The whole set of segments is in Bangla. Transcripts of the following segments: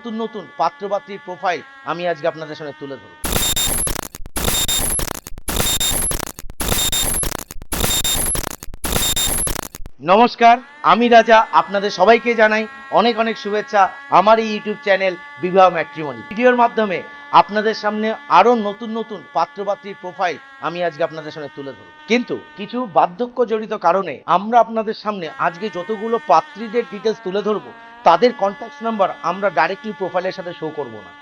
নতুন নতুন পাত্রপাত্রীর প্রোফাইল আমি আজকে আপনাদের সামনে তুলে ধরব। নমস্কার, আমি রাজা। আপনাদের সবাইকে জানাই অনেক অনেক শুভেচ্ছা আমার এই ইউটিউব চ্যানেল বিবাহ ম্যাট্রিমনি। ভিডিওর মাধ্যমে আপনাদের সামনে আরো নতুন নতুন পাত্রপাত্রীর প্রোফাইল আমি আজকে আপনাদের সামনে তুলে ধরব। কিন্তু কিছু বার্ধক্য জড়িত কারণে আমরা আপনাদের সামনে আজকে যতগুলো পাত্রীদের ডিটেলস তুলে ধরবো তাদের কন্ট্যাক্ট নাম্বার আমরা ডাইরেক্টলি প্রোফাইলের সাথে শো করব না।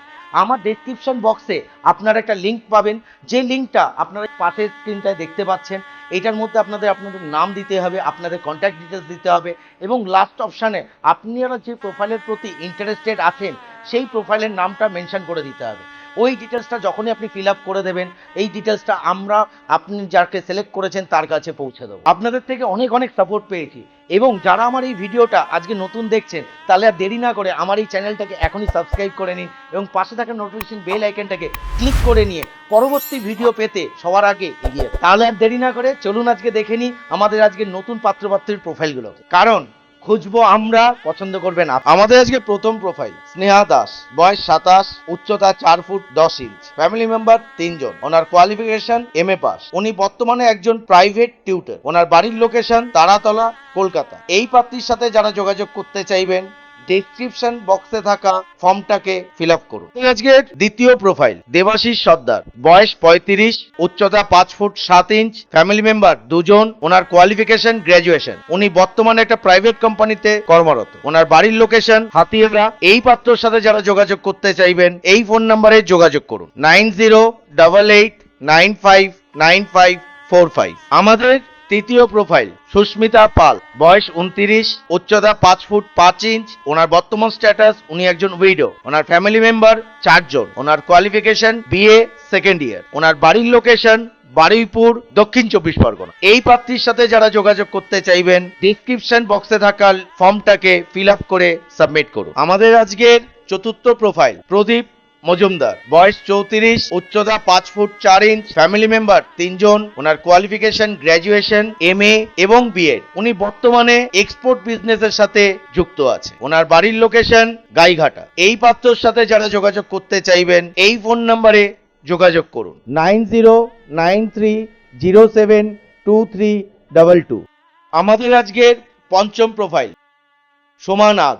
আমার ডেসক্রিপশন বক্সে আপনারা একটা লিঙ্ক পাবেন, যে লিঙ্কটা আপনারা পাশের স্ক্রিনটায় দেখতে পাচ্ছেন। এটার মধ্যে আপনাদের নাম দিতে হবে, আপনাদের কন্ট্যাক্ট ডিটেলস দিতে হবে এবং লাস্ট অপশানে আপনারা যে প্রোফাইলের প্রতি ইন্টারেস্টেড আছেন সেই প্রোফাইলের নামটা মেনশন করে দিতে হবে। ওই ডিটেলসটা যখনই আপনি ফিল আপ করে দেবেন, এই ডিটেলসটা আমরা আপনি যাকে সিলেক্ট করেছেন তার কাছে পৌঁছে দেবো। আপনাদের থেকে অনেক অনেক সাপোর্ট পেয়েছি এবং যারা আমার এই ভিডিওটা আজকে নতুন দেখছেন তাহলে আর দেরি না করে আমার এই চ্যানেলটাকে এখনই সাবস্ক্রাইব করে নিন এবং পাশে থাকা নোটিফিকেশন বেল আইকনটাকে ক্লিক করে নিয়ে পরবর্তী ভিডিও পেতে সবার আগে এগিয়ে। তাহলে আর দেরি না করে চলুন আজকে দেখে নিই আমাদের আজকে নতুন পাত্রপাত্রীর প্রোফাইলগুলো, কারণ খুঁজবো আমরা, পছন্দ করবেন। আমাদের আজকে প্রথম প্রোফাইল স্নেহা দাস, বয়স 27, উচ্চতা 4 ফুট 10 ইঞ্চ, ফ্যামিলি মেম্বার 3 জন, ওনার কোয়ালিফিকেশন MA পাস, উনি বর্তমানে একজন প্রাইভেট টিউটর, ওনার বাড়ির লোকেশন তারাতলা, কলকাতা। এই প্রার্থীর সাথে যারা যোগাযোগ করতে চাইবেন ডেসক্রিপশন বক্সে থাকা ফর্মটাকে ফিল আপ করুন। আজকে দ্বিতীয় প্রোফাইল দেবাশিস সর্দার, বয়স 35, উচ্চতা 5 ফুট 7 ইঞ্চ, ফ্যামিলি মেম্বার 2 জন, ওনার কোয়ালিফিকেশন গ্র্যাজুয়েশন, উনি বর্তমানে একটা প্রাইভেট কোম্পানিতে কর্মরত, ওনার বাড়ির লোকেশন হাতিয়ারা। এই পাত্রর সাথে যারা যোগাযোগ করতে চাইবেন এই ফোন নাম্বারে যোগাযোগ করুন 9088959545। আমাদের তৃতীয় প্রোফাইল সুস্মিতা পাল, বয়স 29, উচ্চতা 5 ফুট 5 ইঞ্চ, ওনার বর্তমান স্ট্যাটাস উনি একজন উইডো, ওনার ফ্যামিলি মেম্বার 4 জন, ওনার কোয়ালিফিকেশন BA সেকেন্ড ইয়ার, ওনার বাড়ির লোকেশন বারুইপুর, দক্ষিণ 24 পরগনা। এই প্রার্থীর সাথে যারা যোগাযোগ করতে চাইবেন ডেসক্রিপশন বক্সে থাকা ফর্মটাকে ফিল আপ করে সাবমিট করুন। আমাদের আজকের চতুর্থ প্রোফাইল প্রদীপ মজুমদার, বয়স 34, উচ্চতা 5 ফুট 4 ইঞ্চ, ফ্যামিলি মেম্বার 3 জন, ওনার কোয়ালিফিকেশন গ্র্যাজুয়েশন MA এবং BEd, উনি বর্তমানে এক্সপোর্ট বিজনেসের সাথে যুক্ত আছে, ওনার বাড়ির লোকেশন গাইঘাটা। এই পাত্রর সাথে যারা যোগাযোগ করতে চাইবেন এই ফোন নাম্বারে যোগাযোগ করুন 9093072322। আমাদের আজকের পঞ্চম প্রোফাইল সোমা নাগ,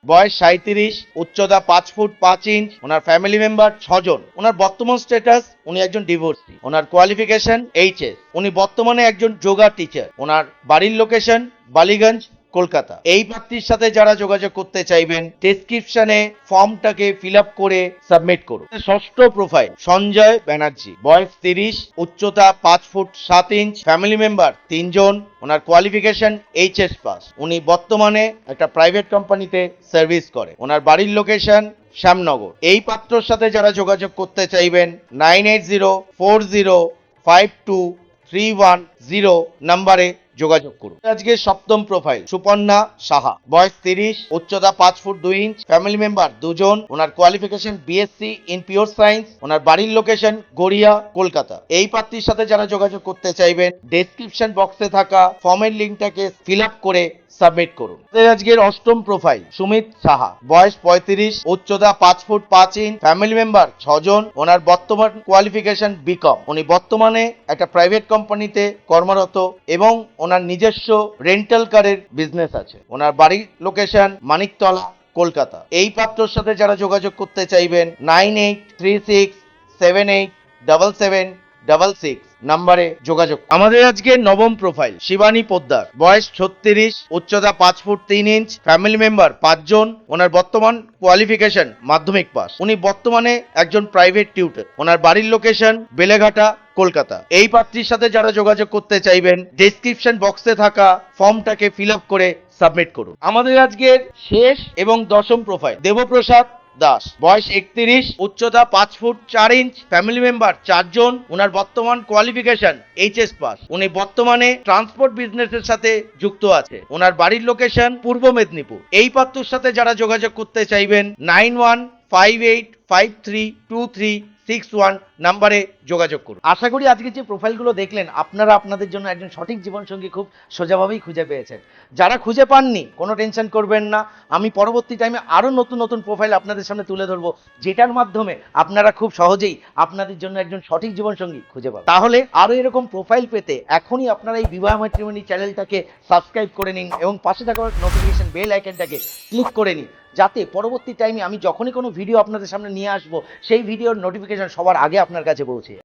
বয়স 37, উচ্চতা 5 ফুট 5 ইঞ্চ, ওনার ফ্যামিলি মেম্বার 6 জন, ওনার বর্তমান স্ট্যাটাস উনি একজন ডিভোর্সি, ওনার কোয়ালিফিকেশন HS, উনি বর্তমানে একজন যোগা টিচার, ওনার বাড়ির লোকেশন বালিগঞ্জ, কলকাতা। এই প্রার্থীর সাথে যারা যোগাযোগ করতে চাইবেন ডেসক্রিপশনে ফর্মটাকে ফিল আপ করে সাবমিট করুন। ষষ্ঠ প্রোফাইল সঞ্জয় ব্যানার্জি, বয়স 30, উচ্চতা 5 ফুট 7 ইঞ্চ, ফ্যামিলি মেম্বার 3 জন, ওনার কোয়ালিফিকেশন HS পাস, উনি বর্তমানে একটা প্রাইভেট কোম্পানিতে সার্ভিস করে, ওনার বাড়ির লোকেশন শ্যামনগর। এই পাত্রর সাথে যারা যোগাযোগ করতে চাইবেন 9804052310 নম্বরে যোগাযোগ করুন। আজকে সপ্তম প্রোফাইল সুপর্ণা সাহা, বয়স 30, উচ্চতা 5 ফুট 2 ইঞ্চ, ফ্যামিলি মেম্বার 2 জন, ওনার qualification BSc in pure science, ওনার বাড়ির লোকেশন গড়িয়া, কলকাতা। এই প্রার্থীর সাথে যারা যোগাযোগ করতে চাইবেন ডেসক্রিপশন বক্সে থাকা ফর্মের লিঙ্কটাকে ফিল আপ করে সাবমিট করুন। আজকের অষ্টম প্রোফাইল সুমিত সাহা, বয়স 35, উচ্চতা 5 ফুট 5 ইঞ্চ, ফ্যামিলি মেম্বার 6 জন, ওনার বর্তমান কোয়ালিফিকেশন BCom, উনি বর্তমানে একটা প্রাইভেট কোম্পানিতে কর্মরত এবং ওনার নিজস্ব রেন্টাল কারের বিজনেস আছে, ওনার বাড়ির লোকেশন মানিকতলা, কলকাতা। এই পাত্রর সাথে যারা যোগাযোগ করতে চাইবেন 9836787766 নম্বরে যোগাযোগ। আমাদের আজকে নবম প্রোফাইল শিবানী পোদ্দার, বয়স 36, উচ্চতা 5 ফুট 3 ইঞ্চ, ফ্যামিলি মেম্বার 5 জন, ওনার বর্তমান কোয়ালিফিকেশন মাধ্যমিক পাস, উনি বর্তমানে একজন প্রাইভেট টিউটর, ওনার বাড়ির লোকেশন বেলেঘাটা, কলকাতা। এই প্রার্থীর সাথে যারা যোগাযোগ করতে চাইবেন ডেসক্রিপশন বক্সে থাকা ফর্মটাকে ফিল আপ করে সাবমিট করুন। আমাদের আজকের শেষ এবং দশম প্রোফাইল দেবপ্রসাদ দাস, বয়স 31, উচ্চতা 5 ফুট 4 ইঞ্চ, ফ্যামিলি মেম্বার 4 জন, ওনার বর্তমান কোয়ালিফিকেশন HS পাস, উনি বর্তমানে ট্রান্সপোর্ট বিজনেসের সাথে যুক্ত আছে, ওনার বাড়ির লোকেশন পূর্ব মেদিনীপুর। এই পাত্রর সাথে যারা যোগাযোগ করতে চাইবেন 91585323 61 নাম্বারে যোগাযোগ করুন। আশা করি আজকে যে প্রোফাইলগুলো দেখলেন আপনারা আপনাদের জন্য একজন সঠিক জীবনসঙ্গী খুব সোজাভাবেই খুঁজে পেয়েছেন। যারা খুঁজে পাননি কোনো টেনশন করবেন না, আমি পরবর্তী টাইমে আরও নতুন নতুন প্রোফাইল আপনাদের সামনে তুলে ধরবো, যেটার মাধ্যমে আপনারা খুব সহজেই আপনাদের জন্য একজন সঠিক জীবনসঙ্গী খুঁজে পাবেন। তাহলে আরও এরকম প্রোফাইল পেতে এখনই আপনারা এই বিবাহ ম্যাট্রিমনি চ্যানেলটাকে সাবস্ক্রাইব করে নিন এবং পাশে থাকা নোটিফিকেশন বেল আইকনটাকে ক্লিক করে নিন, যাতে পরবর্তী টাইমে আমি যখনই কোনো ভিডিও আপনাদের সামনে নিয়ে আসবো সেই ভিডিওর নোটিফিকেশন সবার আগে আপনার কাছে পৌঁছে যায়।